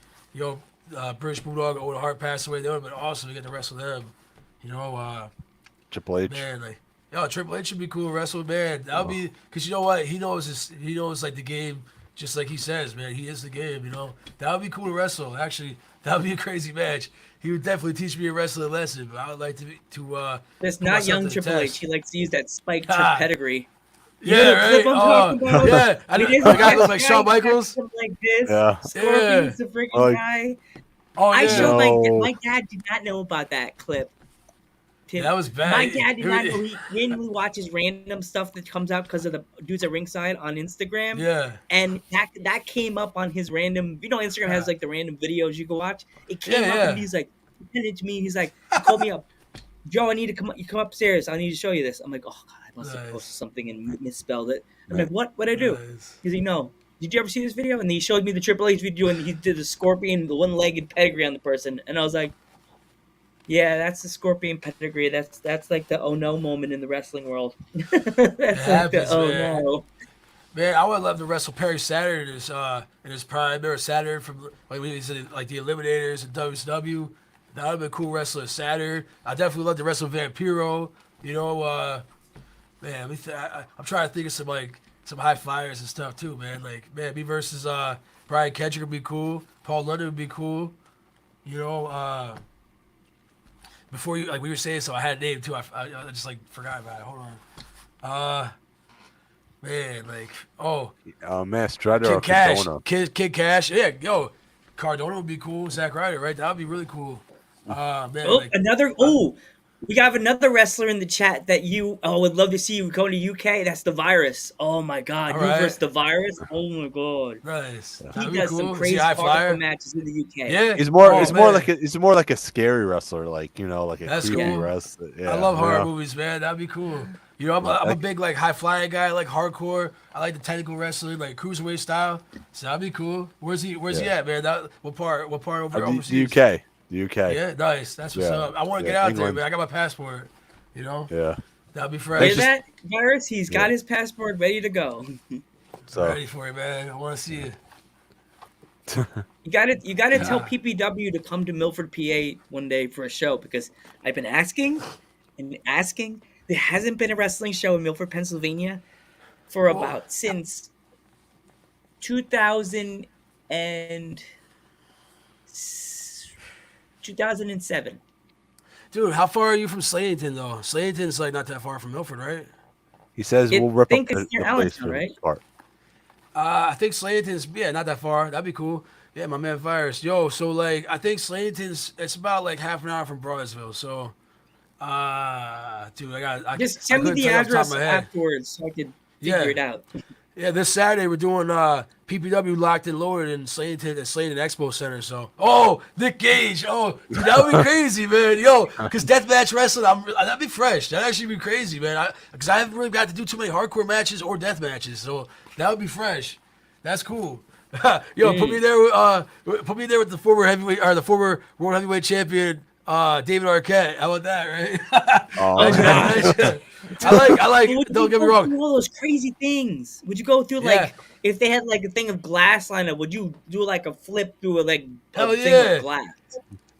British Bulldog or Owen Hart passed away, that would have been awesome to get to wrestle them. Triple H. Man, like, Triple H should be cool to wrestle, man. That would be because you know what? He knows like the game just like he says, man, he is the game. You know, that would be cool to wrestle. Actually, that would be a crazy match. He would definitely teach me a wrestling lesson. But I would like to That's put not myself young to the Triple H. test. He likes to use that spike trip Ah. pedigree. You Yeah, know the right. clip I'm talking about? Yeah, I know. He The guy doesn't looks like have Shawn guys Michaels. Like this. Yeah. Scorpion's the freaking Like- guy. Oh yeah, I showed No. my dad did not know about that clip. Tim. that was bad. My dad did not know. He randomly watches random stuff that comes out because of the dudes at ringside on Instagram. Yeah, And that came up on his random. You know, Instagram has like the random videos you can watch. It came Yeah, up yeah. and he's like, he sent it to me. He's like, he called me up. Joe, I need to come. You come upstairs. I need to show you this. I'm like, oh god, I must have Nice. posted something and misspelled it. I'm like, what? What'd I do? Nice. He's like, no. Did you ever see this video? And he showed me the Triple H video, and he did the scorpion, the one-legged pedigree on the person, and I was like, yeah, that's the scorpion pedigree. That's like the oh no moment in the wrestling world. That's like the happens, oh man. no. Man, I would love to wrestle Perry Saturn in his prime. Remember Saturn from like when he was in like the Eliminators in WCW. That would have been a cool wrestler, Saturn. I definitely love to wrestle Vampiro. You know, man, I'm trying to think of some high flyers and stuff too, man. Like, man, me versus Brian Kendrick would be cool. Paul London would be cool. You know, before you like we were saying, so I had a name too. I just like forgot about it. Hold on. Man, like, Man, Strider or Kid Cash. Cardona. Kid Cash. Yeah, yo, Cardona would be cool. Zack Ryder, right? That would be really cool. Man, Oh, like, we got another wrestler in the chat that you would love to see you going to UK. That's the Virus. Oh my god, All you right. versus the Virus. Oh my god, nice. he That'd be does cool. some See crazy high flyer. hardcore matches in the UK. Yeah, He's more. Oh, he's more man. like he's more like a scary wrestler, like like a That's creepy cool. wrestler. Yeah, I love horror yeah. movies, man. That'd be cool. You know, I'm a big like high flying guy. I like hardcore. I like the technical wrestling, like cruiserweight style. So that'd be cool. Where's he at, man? What part over The overseas? UK. The UK. Yeah, nice. That's what's Yeah. up. I want to Yeah, get out England. there, man. I got my passport. You know, Yeah. that'd be Hear fresh. that, Virus? He's got his passport ready to go. So Ready for it, man. I want to see it. You got to tell PPW to come to Milford, PA one day for a show because I've been asking and asking. There hasn't been a wrestling show in Milford, Pennsylvania for about since 2007. Dude, how far are you from Slayington though? Slayington's like not that far from Milford, right? he says It- we'll rip think up it's the near place Allentown, for right? this part. I think Slayington's not that far. That'd be cool. Yeah, my man Virus. Yo, so like I think Slayington's it's about like half an hour from Broadsville. So dude, I Just send me couldn't the tell you off the top address of my head. afterwards so I could Yeah. figure it out. Yeah, this Saturday we're doing PPW Locked and Lowered in Slayington at Slayington Expo Center. So, Nick Gage. Oh, dude, that would be crazy, man. Yo, because deathmatch wrestling, that'd be fresh. That'd actually be crazy, man. Because I haven't really got to do too many hardcore matches or death matches, so that would be fresh. That's cool. Yo, put me there with the former heavyweight or the former world heavyweight champion David Arquette. How about that, right? Oh, Nice. I like. Would Don't you get me go wrong. through all those crazy things? Would you go through Yeah. like if they had like a thing of glass lineup? Would you do like a flip through a Hell thing yeah. of glass?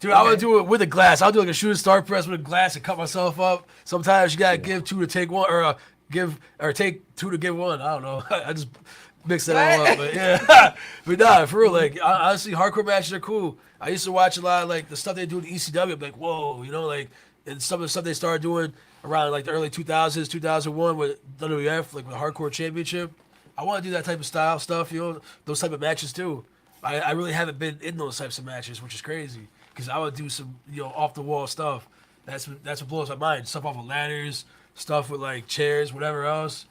Dude, I would do it with a glass. I'll do like a shooting star press with a glass and cut myself up. Sometimes you gotta give two to take one, or take two to give one. I don't know. I just mix it all up, but yeah. But nah, for real, like honestly, hardcore matches are cool. I used to watch a lot of like the stuff they do in ECW. I'm like, whoa, you know, like and some of the stuff they started doing around like the early 2000s, 2001 with WWF, like with the Hardcore Championship. I want to do that type of style stuff, you know, those type of matches too. I really haven't been in those types of matches, which is crazy. Because I would do some, off the wall stuff. That's what blows my mind. Stuff off of ladders, stuff with like chairs, whatever else.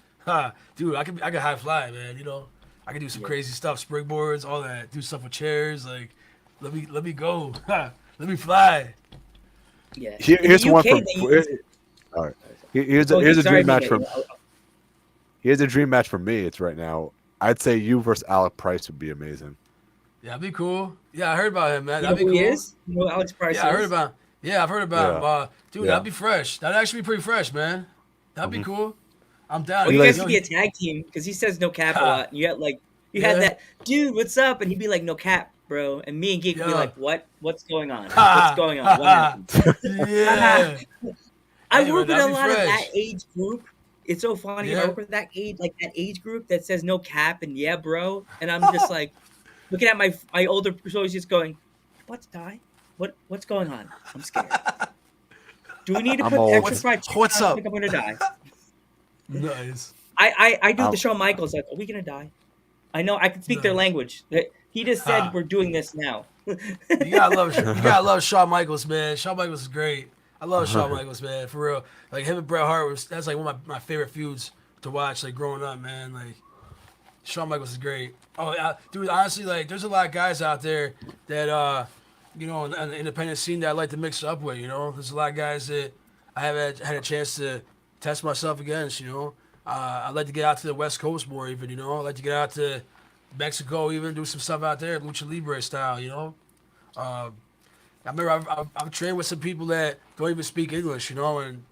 Dude, I can high fly, man. You know, I can do some crazy stuff, springboards, all that. Do stuff with chairs, like let me go, let me fly. Yeah. Here's In the one UK, from. they use- All right. Here's Oh, a sorry, dream match Mika. from. Here's a dream match for me. It's right now. I'd say you versus Alec Price would be amazing. Yeah, that'd be cool. Yeah, I heard about him, man. You know That'd be who cool. he is? You know who Alex Price Yeah, I heard is? about him. Yeah, I've heard about him. Dude, Yeah. that'd be fresh. That'd actually be pretty fresh, man. That'd be cool. I'm down. Or you He guys like- could be a tag team because he says no cap a Ha. lot. You had Yeah. had that dude. What's up? And he'd be like no cap, bro. And me and Geek would be Yeah. like, what? What's going on? Ha. What's going on? What happened? yeah. I Hey, work man, with a that'd be lot of fresh. that age group, it's so funny. I Yeah. work with that age, like that age group that says no cap and yeah, bro. And I'm just like looking at my older associates going, "What's die? What's going on? I'm scared. Do we need to I'm put old. extra fried chicken What's on? I up? think I'm gonna die." Nice. I do I'm, the Shawn Michaels like, "Are we gonna die?" I know I can speak their Nice. language. He just said Ha. we're doing this now. You gotta love Shawn Michaels, man. Shawn Michaels is great. I love Shawn Michaels, man, for real. Like him and Bret Hart that's like one of my favorite feuds to watch, like growing up, man. Like Shawn Michaels is great. Oh, dude, honestly, like there's a lot of guys out there that in the independent scene that I like to mix up with. You know, there's a lot of guys that I haven't had a chance to test myself against. You know, I'd like to get out to the West Coast more, even. You know, I'd like to get out to Mexico, even do some stuff out there, lucha libre style. You know. I remember I've trained with some people that don't even speak English, you know, and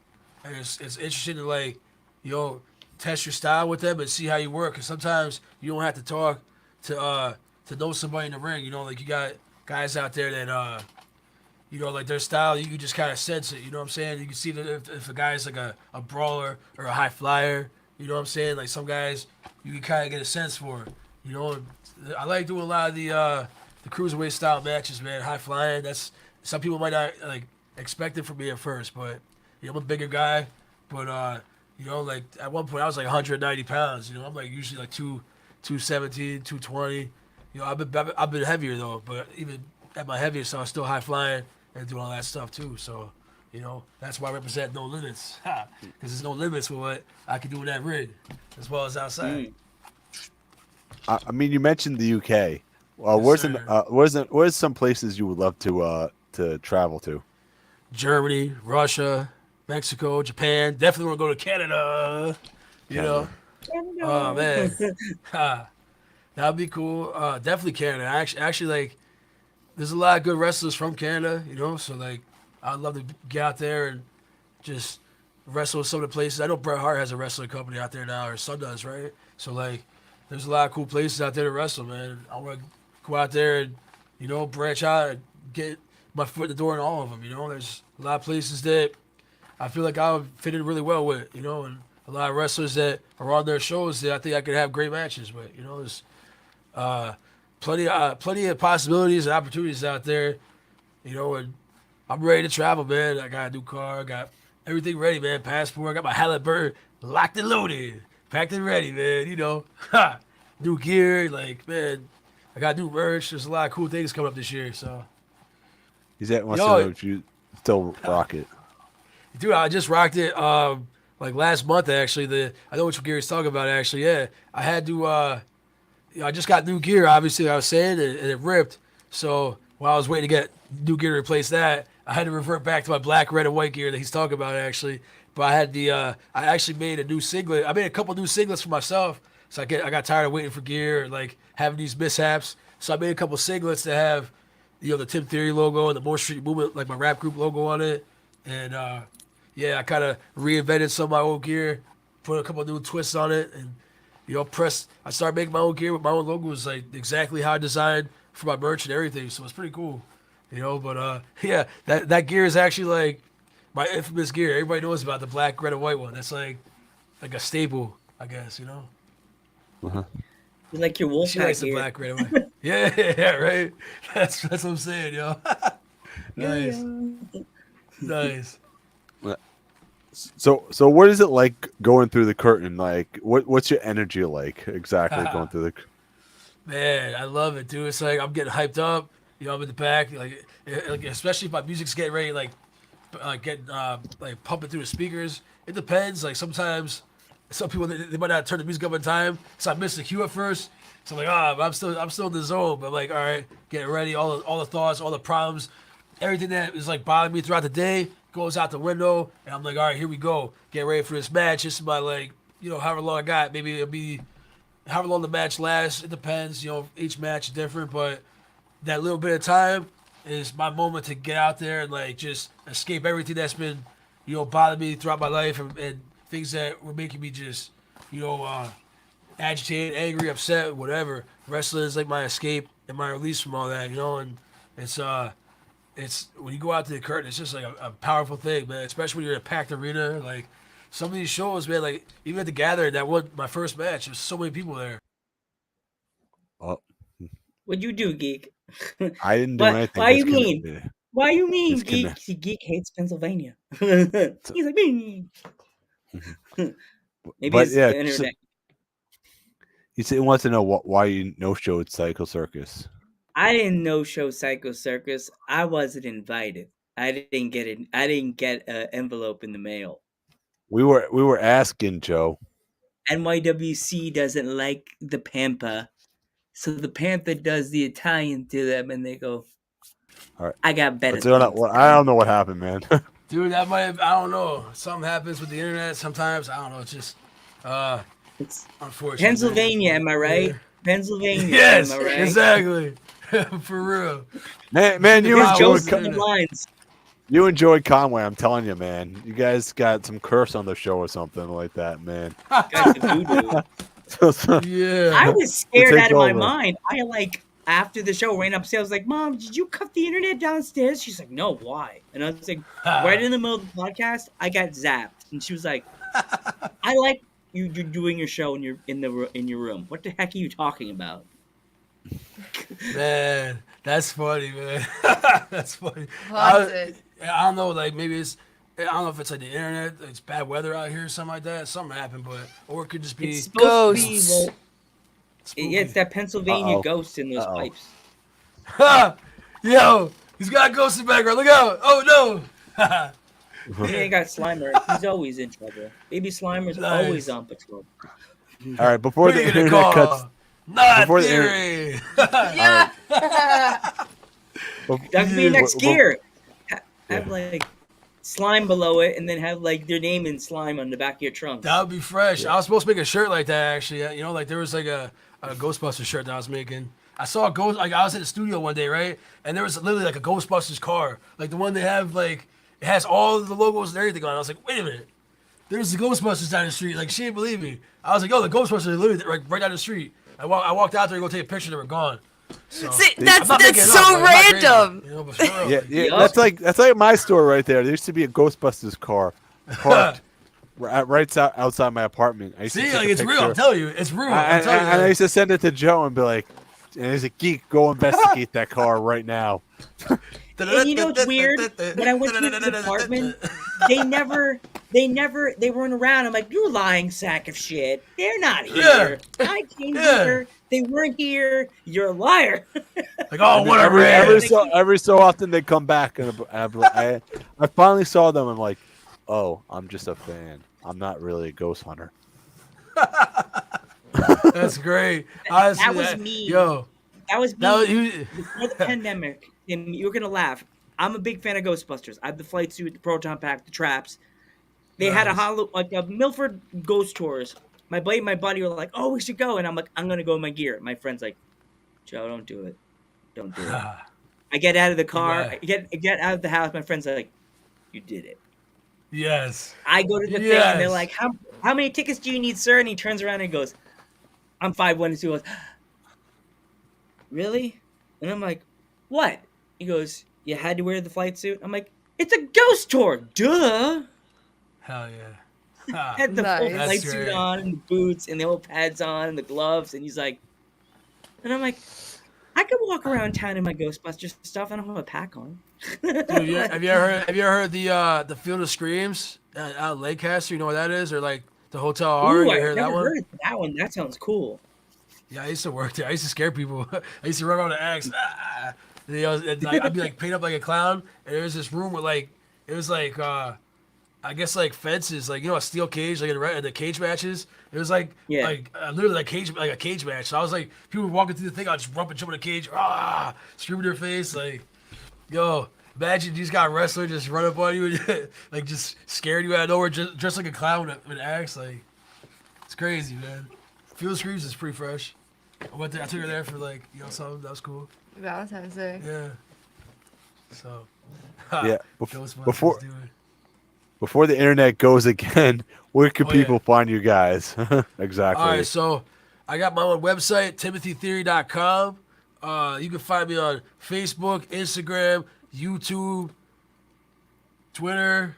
it's interesting to like, you know, test your style with them and see how you work. Cause sometimes you don't have to talk to know somebody in the ring, you know, like you got guys out there that you know, like their style, you just kind of sense it. You know what I'm saying? You can see that if a guy's like a brawler or a high flyer, you know what I'm saying? Like some guys, you can kind of get a sense for. You know, I like doing a lot of the cruiserweight style matches, man. High flying. That's some people might not like expect it from me at first, but you know, I'm a bigger guy. But you know, like at one point I was like 190 pounds. You know, I'm like usually like 217, 220. You know, I've been heavier though, but even at my heaviest, I was still high flying and doing all that stuff too. So, you know, that's why I represent No Limits, because there's no limits with what I can do in that ring, as well as outside. I mean, you mentioned the UK. Yes, sir. Where's some places you would love to travel to? Germany, Russia, Mexico, Japan. Definitely want to go to Canada. You know, Canada. oh man, that'd be cool. Definitely Canada. Actually, like, there's a lot of good wrestlers from Canada. You know, so like, I'd love to get out there and just wrestle in some of the places. I know Bret Hart has a wrestling company out there now, or son does, right? So like, there's a lot of cool places out there to wrestle, man. I want to go out there and branch out and get my foot in the door in all of them. You know, there's a lot of places that I feel like I would fit in really well with. You know, and a lot of wrestlers that are on their shows that I think I could have great matches with. You know, there's uh, plenty of possibilities and opportunities out there. You know, and I'm ready to travel, man. I got a new car, I got everything ready, man. Passport, I got my Halliburton locked and loaded, packed and ready, man. You know, new gear, like man, I got new merch. There's a lot of cool things coming up this year. So, He said wants to know yo, if you still rock it. dude, I just rocked it. Like last month actually. I know what Gary's talking about actually. Yeah, I had to. I just got new gear. Obviously, I was saying, and it ripped. So while I was waiting to get new gear to replace that, I had to revert back to my black, red, and white gear that he's talking about actually. But I had I actually made a new singlet. I made a couple new singlets for myself. So I got tired of waiting for gear and like having these mishaps. So I made a couple singlets that have, the Tim Theory logo and the More Street Movement, like my rap group logo on it. And yeah, I kind of reinvented some of my old gear, put a couple new twists on it, and I started making my own gear with my own logos, like exactly how I designed for my merch and everything. So it's pretty cool, But yeah, that gear is actually like my infamous gear. Everybody knows about the black, red, and white one. That's like a staple, I guess. You like your She Wolfpack likes the gear. black, red, and white. Yeah, yeah, right. That's what I'm saying, yo. Nice, nice. So what is it like going through the curtain? Like, what's your energy like exactly going through the? Man, I love it, dude. It's like I'm getting hyped up. I'm in the back, like especially if my music's getting ready, like getting like pumping through the speakers. It depends. Like sometimes, some people they might not turn the music up in time, so I miss the cue at first. So I'm like, but I'm still in the zone. But I'm like, all right, getting ready. All the thoughts, all the problems, everything that is like bothering me throughout the day goes out the window, and I'm like, all right, here we go. Get ready for this match. This is my like, however long I got. Maybe it'll be however long the match lasts. It depends. Each match is different, but that little bit of time is my moment to get out there and like just escape everything that's been, bothering me throughout my life and things that were making me just, agitated, angry, upset, whatever. Wrestling is like my escape and my release from all that, and it's when you go out to the curtain, it's just like a powerful thing, man. Especially when you're in a packed arena, like some of these shows, man, like even at the Gathering, that was my first match. There's so many people there. Oh, What'd you do, Geek? I didn't do What? anything. Why It's you mean? connected. Why you mean, It's Geek? connect- See, Geek hates Pennsylvania. He's like, maybe But it's yeah, the internet. he wants to know why you no showed Psycho Circus. I didn't know show Psycho Circus. I wasn't invited. I didn't get it. I didn't get an envelope in the mail. We were asking Joe. NYWC doesn't like the Pampa, so the Panther does the Italian to them, and they go, All right. "I got better." I don't know what happened, man. Dude, that might have, I don't know. Something happens with the internet sometimes. I don't know. It's just It's unfortunate. Pennsylvania, am I right? Yeah. Pennsylvania, Yes, am I right? exactly. For real. man, you Wow, Joe's enjoyed Joe's- cutting lines. you enjoyed Conway. I'm telling you, man. You guys got some curse on the show or something like that, man. Got the voodoo. Yeah. I was scared take out of my over. mind. I like after the show ran upstairs. I was like, "Mom, did you cut the internet downstairs?" She's like, "No, why?" And I was like, right in the middle of the podcast, I got zapped, and she was like, "I like you're doing your show in your room. What the heck are you talking about?" Man, that's funny, man. That's funny. Haunted. I don't know, like maybe it's, I don't know if it's like the internet, it's bad weather out here, or something like that. Something happened, but or it could just be It's supposed to be Ghosts. well, spooky. yeah, it's that Pennsylvania Uh-oh. ghost in those Uh-oh. pipes. Ha! Yo, he's got a ghost in the background. Look out! Oh no! He ain't got Slimer. He's always in trouble. Baby Slimer's Nice. always on patrol. All right, before What the are you gonna internet call? cuts, Not before the theory. Yeah. That could be Yeah. next Well, gear. Have yeah. like slime below it, and then have like their name in slime on the back of your trunk. That would be fresh. I was supposed to make a shirt like that actually. You know, like there was like a Ghostbusters shirt that I was making. I saw a ghost. Like I was at the studio one day, right? And there was literally like a Ghostbusters car, like the one they have like it has all the logos and everything on it. I was like, wait a minute. There's the Ghostbusters down the street. Like she didn't believe me. I was like, yo, the Ghostbusters are literally right down the street. I walked out there to go take a picture. They were gone. So, See, I'm that's not making it so up, bro. I'm not crazy, random. you know, but for real, yeah, like, yeah, Yup. that's like my store right there. There used to be a Ghostbusters car parked right outside my apartment. I used to See, take like a it's real. I'm picture. telling you, it's real. I'm telling And I you. used to send it to Joe and be like, and he's a geek, go investigate that car right now. And you know what's weird? When I went to his apartment, they weren't around. I'm like, you lying sack of shit. They're not here. I came Yeah. here. They weren't here. You're a liar. Like, oh, what a every, rad. every so often they come back and I finally saw them. I'm like, oh, I'm just a fan. I'm not really a ghost hunter. That's great. Honestly, That was me. Yo, That was me that was you. before the pandemic. And you're gonna laugh. I'm a big fan of Ghostbusters. I have the flight suit, the proton pack, the traps. They had a Nice. like a Milford ghost tours. My buddy were like, "Oh, we should go," and I'm like, "I'm gonna go in my gear." My friend's like, "Joe, don't do it. Don't do it." I get out of the car. Yeah. I get out of the house. My friend's like, "You did it." Yes. I go to the thing, and they're Yes. like, "How many tickets do you need, sir?" And he turns around and goes, "I'm 5'1" and 2. Goes, "Really?" And I'm like, "What?" He goes, "You had to wear the flight suit." I'm like, "It's a ghost tour, duh." Hell yeah. Had the full Nice. flight That's suit great. on, and the boots, and the old pads on, and the gloves, and he's like, and I'm like, I could walk around town in my Ghostbusters stuff. I don't have a pack on. Dude, have you ever heard the Field of Screams out of Lancaster? You know what that is, or like the Hotel R? Ooh, You I've heard never that one? heard that one. That sounds cool. Yeah, I used to work there. I used to scare people. I used to run around the axe. Ah! And, you know, and, like, I'd be like painted up like a clown, and there was this room where like it was like I guess like fences, like you know a steel cage, like in the cage matches. It was like Yeah. literally like a cage match. So I was like, people were walking through the thing, I'd just jump in the cage, scream in their face, like, yo, imagine you just got a wrestler just run up on you and like just scared you out of nowhere, just dressed like a clown with an axe, like, it's crazy, man. Field of Screams is pretty fresh. I went there, I took her there for like something that was cool. Valentine's Day. Yeah. So. Yeah, Ghostbusters, before dude. before the internet goes again, where can Oh, yeah. people find you guys? Exactly. All right, so I got my own website, timothytheory.com. You can find me on Facebook, Instagram, YouTube, Twitter,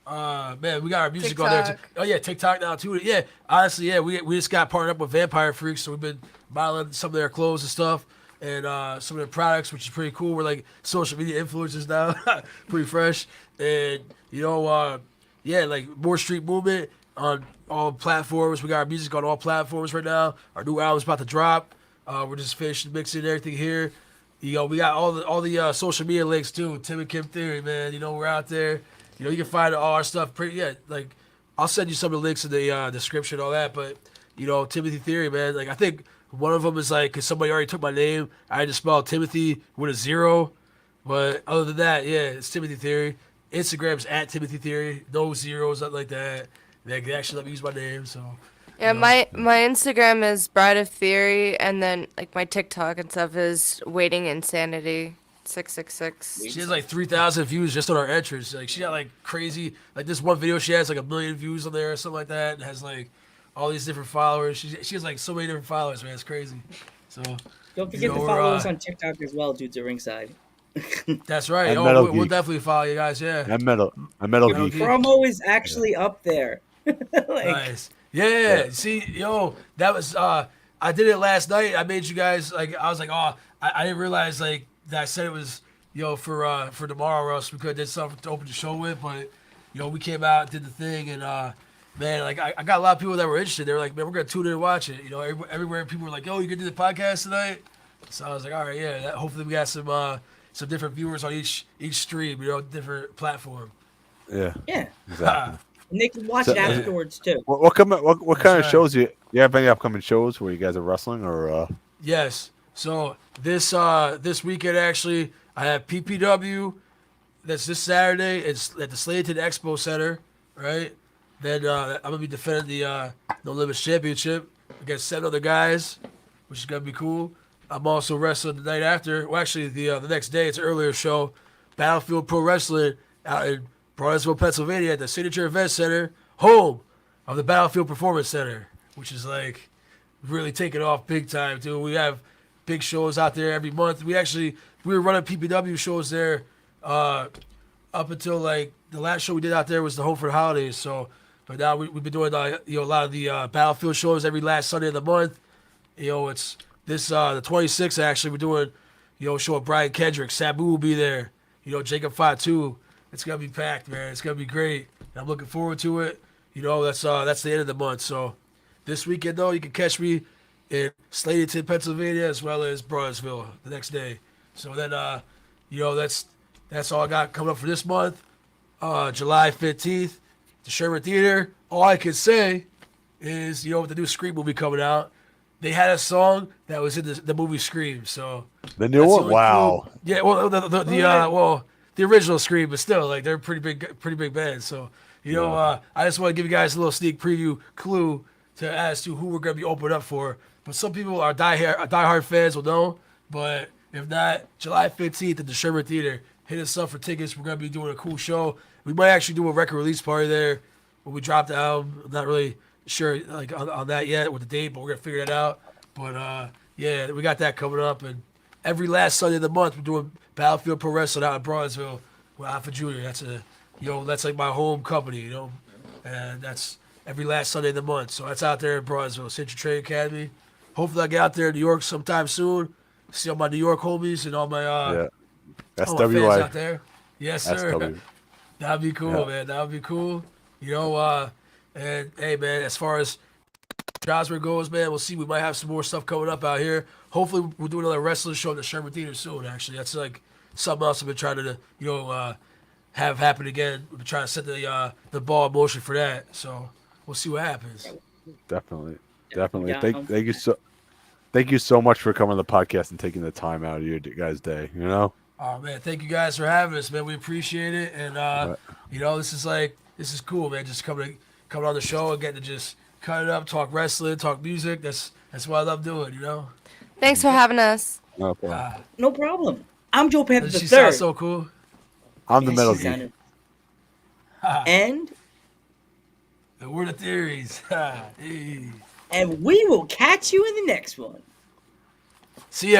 Man, we got our music on there. Too. TikTok. Oh yeah, TikTok now too. Yeah, honestly, yeah, we just got partnered up with Vampire Freaks, so we've been modeling some of their clothes and stuff, and some of their products, which is pretty cool. We're like social media influencers now, pretty fresh, and yeah, like more street movement on all platforms. We got our music on all platforms right now. Our new album's about to drop. We're just finishing mixing everything here. We got all the social media links too. Tim and Kim Theory, man. We're out there. You can find all our stuff like I'll send you some of the links in the description, all that. But Timothy Theory, man. Like I think one of them is like, cause somebody already took my name. I had to spell Timothy with a 0. But other than that, yeah, it's Timothy Theory. Instagram's at Timothy Theory. No zeros, nothing like that. They actually let me use my name, so. Yeah, my Instagram is Bride of Theory, and then like my TikTok and stuff is Waiting Insanity 666. She has like 3,000 views just on our entrance. Like she got like crazy, like this one video she has like 1 million views on there or something like that, and has like all these different followers. She has like so many different followers, man. It's crazy. So Don't forget to follow us on TikTok as well, Dudes at Ringside. that's right. And Oh, Metal we'll Geek. definitely follow you guys. Yeah. I'm Metal Metal Geek. Geek. Promo is actually up there. Like, Nice. Yeah. See, that was I did it last night. I made you guys like I was like, oh, I didn't realize like that I said it was for tomorrow, or else we could have did something to open the show with. But we came out, did the thing, and man, like I got a lot of people that were interested. They were like, man, we're gonna tune in and watch it. Everywhere people were like, oh, you gonna do the podcast tonight? So I was like, all right, yeah. Hopefully we got some different viewers on each stream, different platform. Yeah. yeah. Exactly. And they can watch it afterwards too. What kind of right. shows you have any upcoming shows where you guys are wrestling or? Yes. So this weekend actually, I have PPW. That's this Saturday. It's at the Slayton Expo Center, right? Then I'm gonna be defending the No Limits Championship against 7 other guys, which is gonna be cool. I'm also wrestling the night after. Well, actually, the next day. It's an earlier show. Battlefield Pro Wrestling out in Bronzeville, Pennsylvania, at the Signature Event Center, home of the Battlefield Performance Center, which is like really taking off big time too. We have big shows out there every month. We were running PPW shows there up until like the last show we did out there was the Home for the Holidays. So, but now we've been doing a lot of the Battlefield shows every last Sunday of the month. It's this the 26th actually. We're doing a show with Brian Kendrick. Sabu will be there. Jacob Fatu. It's gonna be packed, man. It's gonna be great. And I'm looking forward to it. That's the end of the month. So this weekend though, you can catch me in Slaterton, Pennsylvania, as well as Bronzeville the next day. So then that's all I got coming up for this month. July 15th, the Sherman Theater. All I can say is, with the new Scream movie coming out, they had a song that was in the movie Scream. So The new that's one? really Wow. cool. Yeah, well, the original Scream, but still, like they're pretty big band. So I just want to give you guys a little sneak preview clue as to who we're gonna be opening up for. But some people are diehard fans will know. But if not, July 15th at the Sherman Theater, hit us up for tickets. We're gonna be doing a cool show. We might actually do a record release party there when we drop the album. I'm not really sure like on that yet with the date, but we're gonna figure it out. But yeah, we got that coming up, and every last Sunday of the month we're doing Battlefield Pro Wrestling out in Bronzeville with Alpha Junior. That's like my home company, and that's every last Sunday of the month. So that's out there in Bronzeville, Central Trade Academy. Hopefully I get out there in New York sometime soon. See all my New York homies and all my That's all my fans WI. out there. Yes, sir. SW. That'd be cool, Yeah. man. That would be cool. And hey, man, as far as Strasburg goes, man, we'll see. We might have some more stuff coming up out here. Hopefully, we'll do another wrestling show at the Sherman Theater soon. Actually, that's like something else I've been trying to, have happen again. We've been trying to set the ball in motion for that. So we'll see what happens. Definitely. Yeah. Thank you so much for coming on the podcast and taking the time out of your guys' day. Oh man, thank you guys for having us, man. We appreciate it, and this is cool, man. Just coming on the show and getting to just cut it up, talk wrestling, talk music. That's what I love doing, Thanks for having us. No problem. No problem. I'm Joe Panther She the sounds third. so cool. I'm the Yes, Metal she Geek. sounded- And And we're the theories. Hey. we will catch you in the next one. See ya.